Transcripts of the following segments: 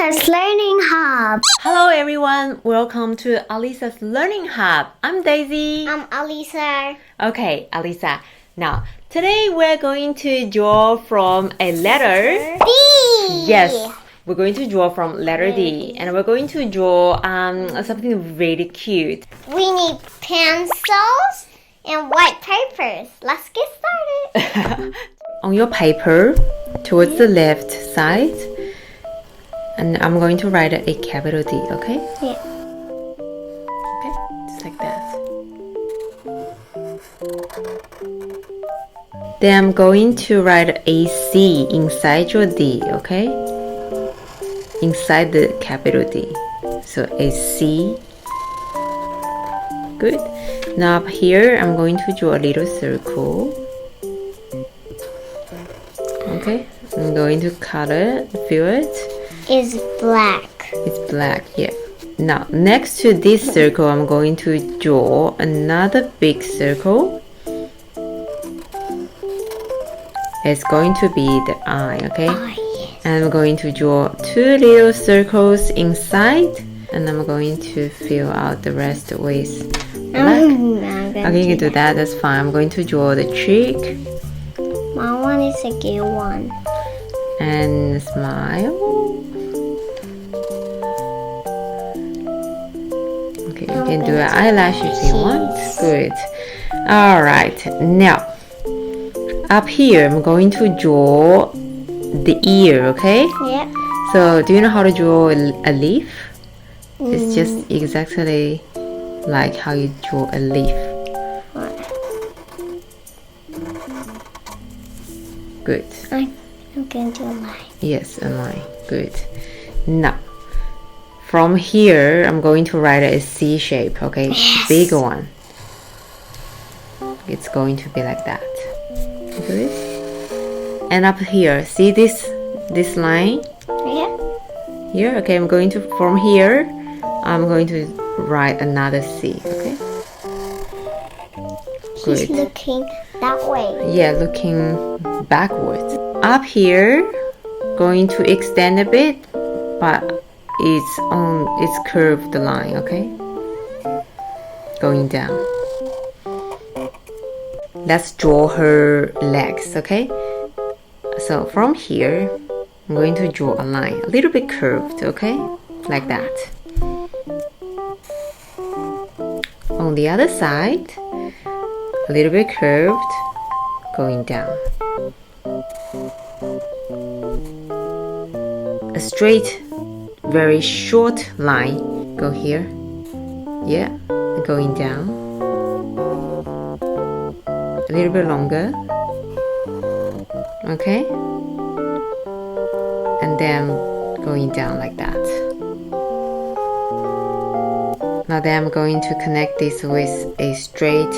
Alyssa's Learning Hub. Hello everyone, welcome to Alyssa's Learning Hub. I'm Daisy. I'm Alyssa. Okay, Alyssa. Now, today we're going to draw from a letter D. Yes, we're going to draw from letter D. And we're going to draw something really cute. We need pencils and white papers. Let's get started. On your paper, towards the left side, and I'm going to write a capital D, okay? Yeah. Okay, just like that. Then I'm going to write a C inside your D, okay? Inside the capital D. So a C. Good. Now up here, I'm going to draw a little circle. Okay, I'm going to color, fill it. It's black. It's black, yeah. Now, next to this circle, I'm going to draw another big circle. It's going to be the eye, okay? Yes. And I'm going to draw two little circles inside. And I'm going to fill out the rest with black. Okay, you can do that. That's fine. I'm going to draw the cheek. My one is a good one. And smile. Okay, you can do an eyelash if you want. Good. Alright, now up here I'm going to draw the ear, okay? Yeah. So do you know how to draw a leaf? It's just exactly like how you draw a leaf. Good. I'm going to do a line. Yes, a line. Good. Now, from here, I'm going to write a C shape, okay? Yes. Big one. It's going to be like that. Good. And up here, see this line? Yeah. Here, okay, I'm going to, from here, I'm going to write another C, okay? He's Good. looking that way. Yeah, looking backwards. Up here, going to extend a bit, but it's curved line, okay? Going down. Let's draw her legs, okay? So from here, I'm going to draw a line, a little bit curved, okay? Like that. On the other side, a little bit curved, going down. A straight, very short line, go here. Yeah, going down. A little bit longer. Okay. And then going down like that. Now then I'm going to connect this with a straight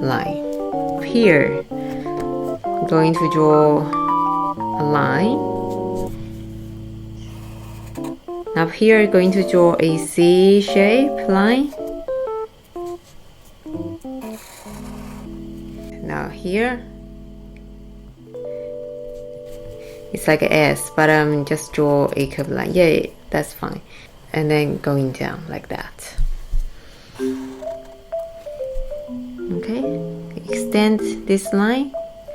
line. Here, I'm going to draw a line. Up here, I'm going to draw a C shape line. Now here, it's like an S, but just draw a curved line. Yeah, that's fine. And then going down like that. Okay, extend this line,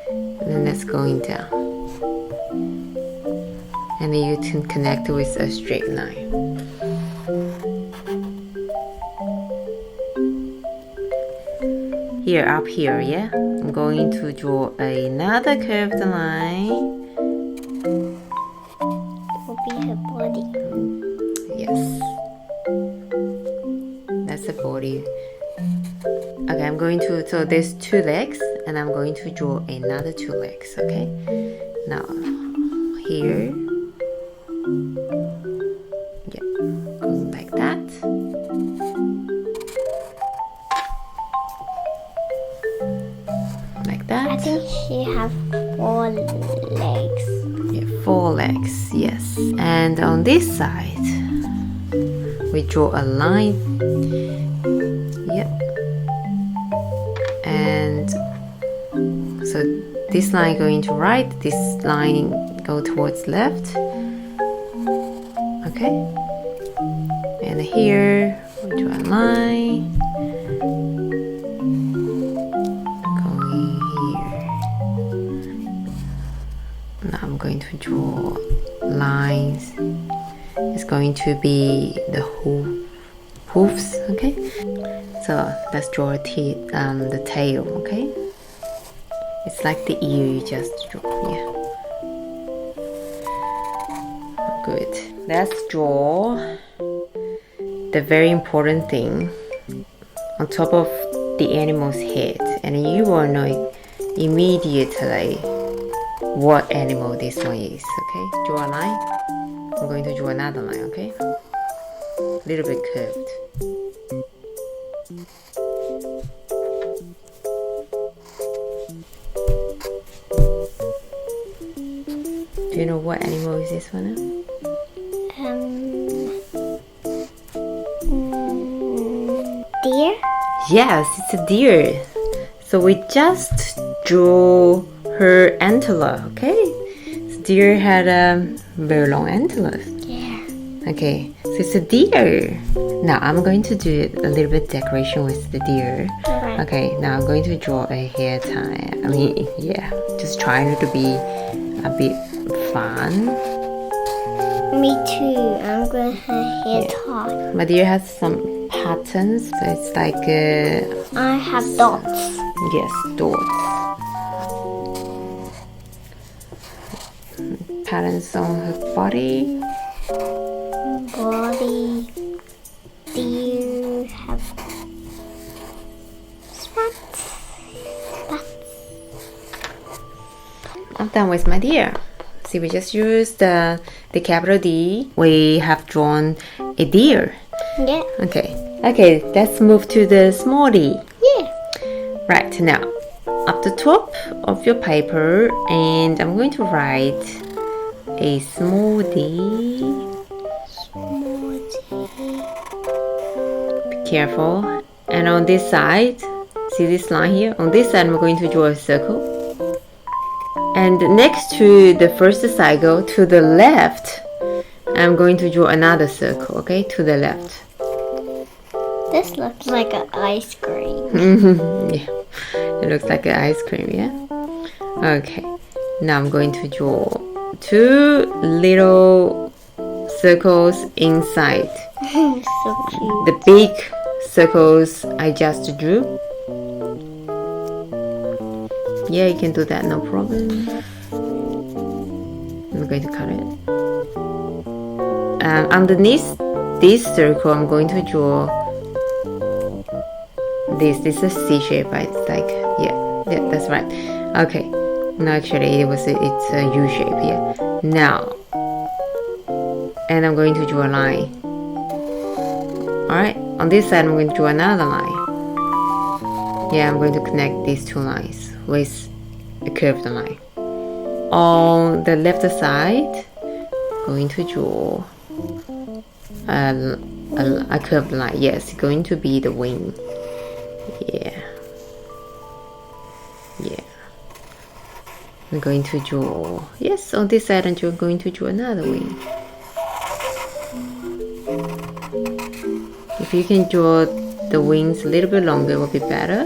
and then that's going down. And then you can connect with a straight line. Here, up here, yeah? I'm going to draw another curved line. Will be her body. Yes. That's the body. Okay, I'm going to, so there's two legs, and I'm going to draw another two legs, okay? Now, here. Yeah, going like that. Like that. I think she has 4 legs. Yeah, 4 legs, yes. And on this side, we draw a line. Yep. And so this line going to right, this line go towards left. Okay, and here we'll draw a line going here. Now I'm going to draw lines. It's going to be the hoofs. Okay, so let's draw the tail. Okay, it's like the ear you just draw. Yeah, good. Let's draw the very important thing on top of the animal's head, and you will know immediately what animal this one is. Okay, draw a line. I'm going to draw another line. Okay, a little bit curved. Do you know what animal is this one? Deer? Yes, it's a deer. So we just drew her antler, okay? So deer had very long antlers. Yeah. Okay, so it's a deer. Now I'm going to do a little bit decoration with the deer. Alright. Okay, now I'm going to draw a hair tie. I mean, yeah, just trying to be a bit fun. Me too. I'm gonna have hair tie. My deer has some patterns, so it's like I have dots. yes, dots. Patterns on her body. Body. Deer have spots. I'm done with my deer. See, we just used the capital D. We have drawn a deer. Yeah. Okay, let's move to the small d. Yeah. Right, now up the top of your paper, and I'm going to write a small d. Small D. Be careful. And on this side, see this line here? On this side, I'm going to draw a circle. And next to the first circle, to the left, I'm going to draw another circle, okay? To the left. This looks like an ice cream. Yeah, it looks like an ice cream, yeah? Okay, now I'm going to draw two little circles inside So cute. the big circles I just drew. Yeah, you can do that, no problem. I'm going to cut it. Underneath this circle, I'm going to draw this. This is a C shape, right? It's like, yeah, that's right. Okay, no, actually, it's a U shape here. Now, and I'm going to draw a line. Alright, on this side, I'm going to draw another line. Yeah, I'm going to connect these two lines with a curved line. On the left side, I'm going to draw a curved line. Yes, it's going to be the wing. Yeah. I'm going to draw. Yes, on this side, I'm going to draw another wing. If you can draw the wings a little bit longer, it will be better.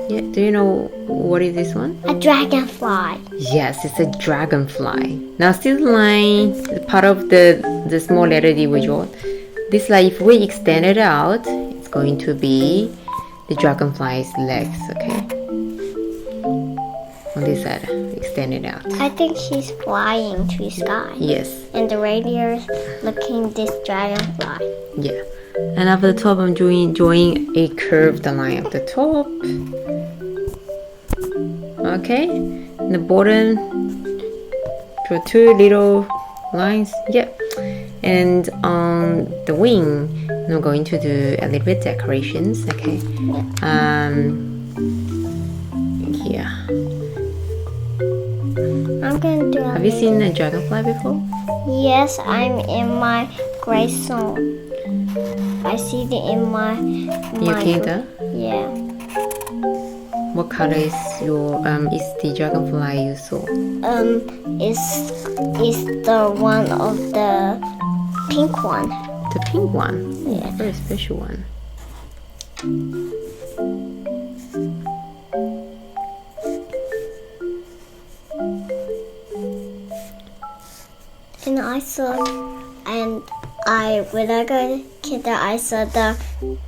Yeah, do you know what is this one? A dragonfly. Yes, it's a dragonfly. Now see the line, the part of the small letter D we draw. This line, if we extend it out, it's going to be the dragonfly's legs, okay? On this side, extend it out. I think she's flying to the sky. Yes, And the radio's looking this dragonfly. yeah. And at the top, I'm drawing a curved line at the top. Okay, in the bottom, draw two little lines. Yep. And on the wing, I'm going to do a little bit decorations. Okay. Yeah. I'm gonna do. Have you seen a dragonfly before? Yes, I'm in my grade zone. I see it in my. You can do? Yeah. What color is is the dragonfly you saw? Is the one of the pink one. The pink one. Yeah. Very special one. And when I got kinder, I saw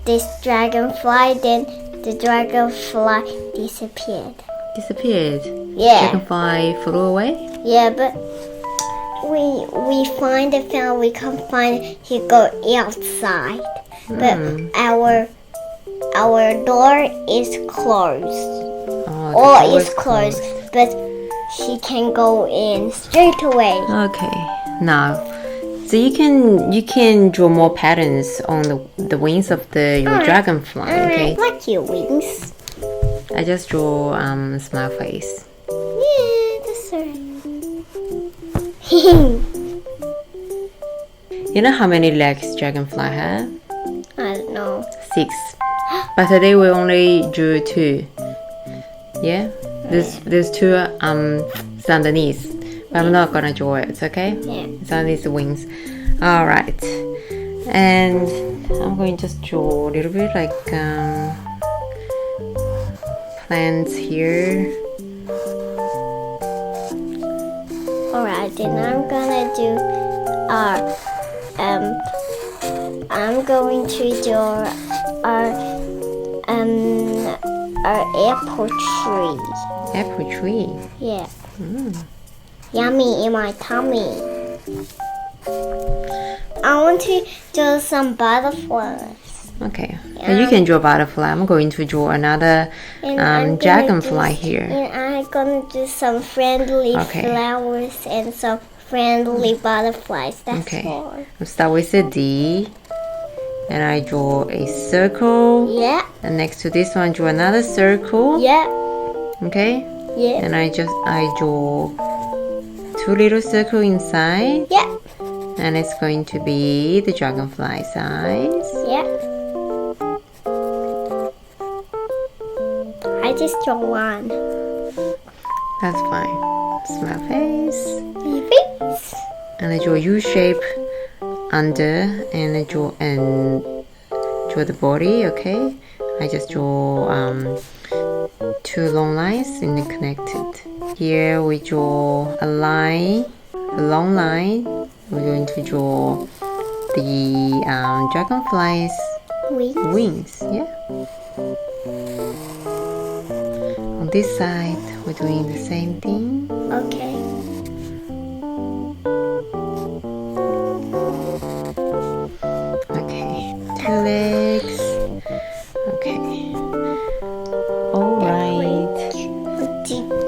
this dragonfly. Then the dragonfly disappeared. Disappeared. Yeah. Dragonfly flew away. Yeah, but we found we can't find it. He go outside, but our door is closed. Oh, It's closed, but she can go in straight away. Okay. Now, so you can draw more patterns on the wings of your dragonfly. Okay. Like your wings. I just draw smile face. Yeah, that's right. You know how many legs dragonfly have? I don't know. 6. But today we only drew 2. Yeah. There's 2 underneath. But I'm not gonna draw it. Okay. Yeah. It's underneath the wings. All right. And I'm going to just draw a little bit like plants here. Alright, then I'm gonna do I'm going to draw our apple tree. Apple tree. Yeah. Yummy in my tummy. I want to draw some butterflies. Okay. And you can draw butterfly. I'm going to draw another dragonfly here. And I'm gonna do some friendly flowers and some friendly butterflies. That's Okay. all. I'll start with a D. And I draw a circle. Yeah. And next to this one, draw another circle. Yeah. Okay. Yeah. And I draw 2 little circles inside. Yeah. And it's going to be the dragonfly size. Yeah. I just draw one. That's fine. Smile face. Face. And I draw U shape under, and I draw the body. Okay. I just draw 2 long lines and then connected. Here we draw a line, a long line. We're going to draw the dragonfly's wings. Yeah. On this side, we're doing the same thing. Okay. Okay. 2 legs. Okay. All right.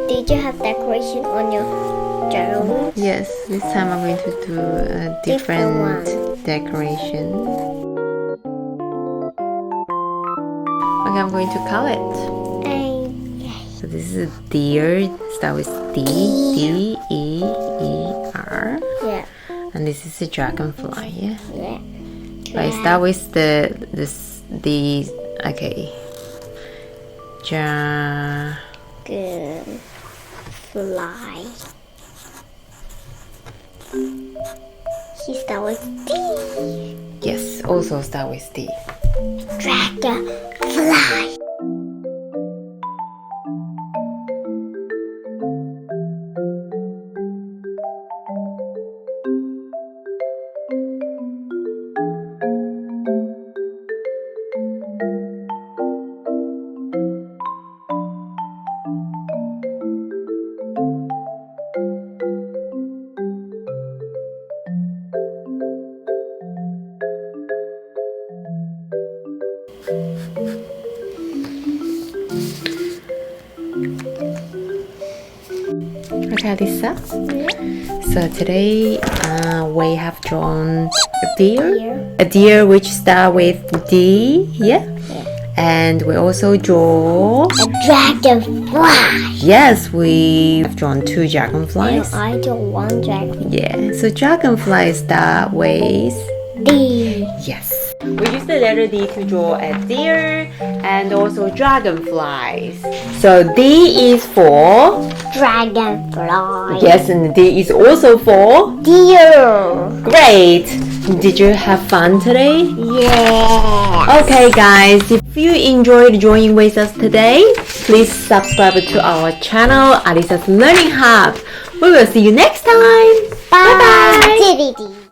Did you have decoration on your journal? Yes. This time I'm going to do a different decoration. Okay, I'm going to color it. So this is a deer. Start with D, D-E-E-R. Yeah. And this is a dragonfly. Yeah. Yeah. I start with the okay. Dragonfly. He start with D. Yes, also start with D. Dragonfly. Okay, Alyssa. So today we have drawn a deer which start with D, yeah? And we also draw A dragonfly. yes, we've drawn 2 dragonflies. And I draw 1 dragonfly. Yeah, so dragonfly start with D. yes. We use the letter D to draw a deer and also dragonflies. So D is for Dragonfly. yes, and D is also for Deer. great. Did you have fun today? Yeah. Okay, guys, if you enjoyed drawing with us today, please subscribe to our channel, Alyssa's Learning Hub. We will see you next time. Bye. Bye-bye. Diddy.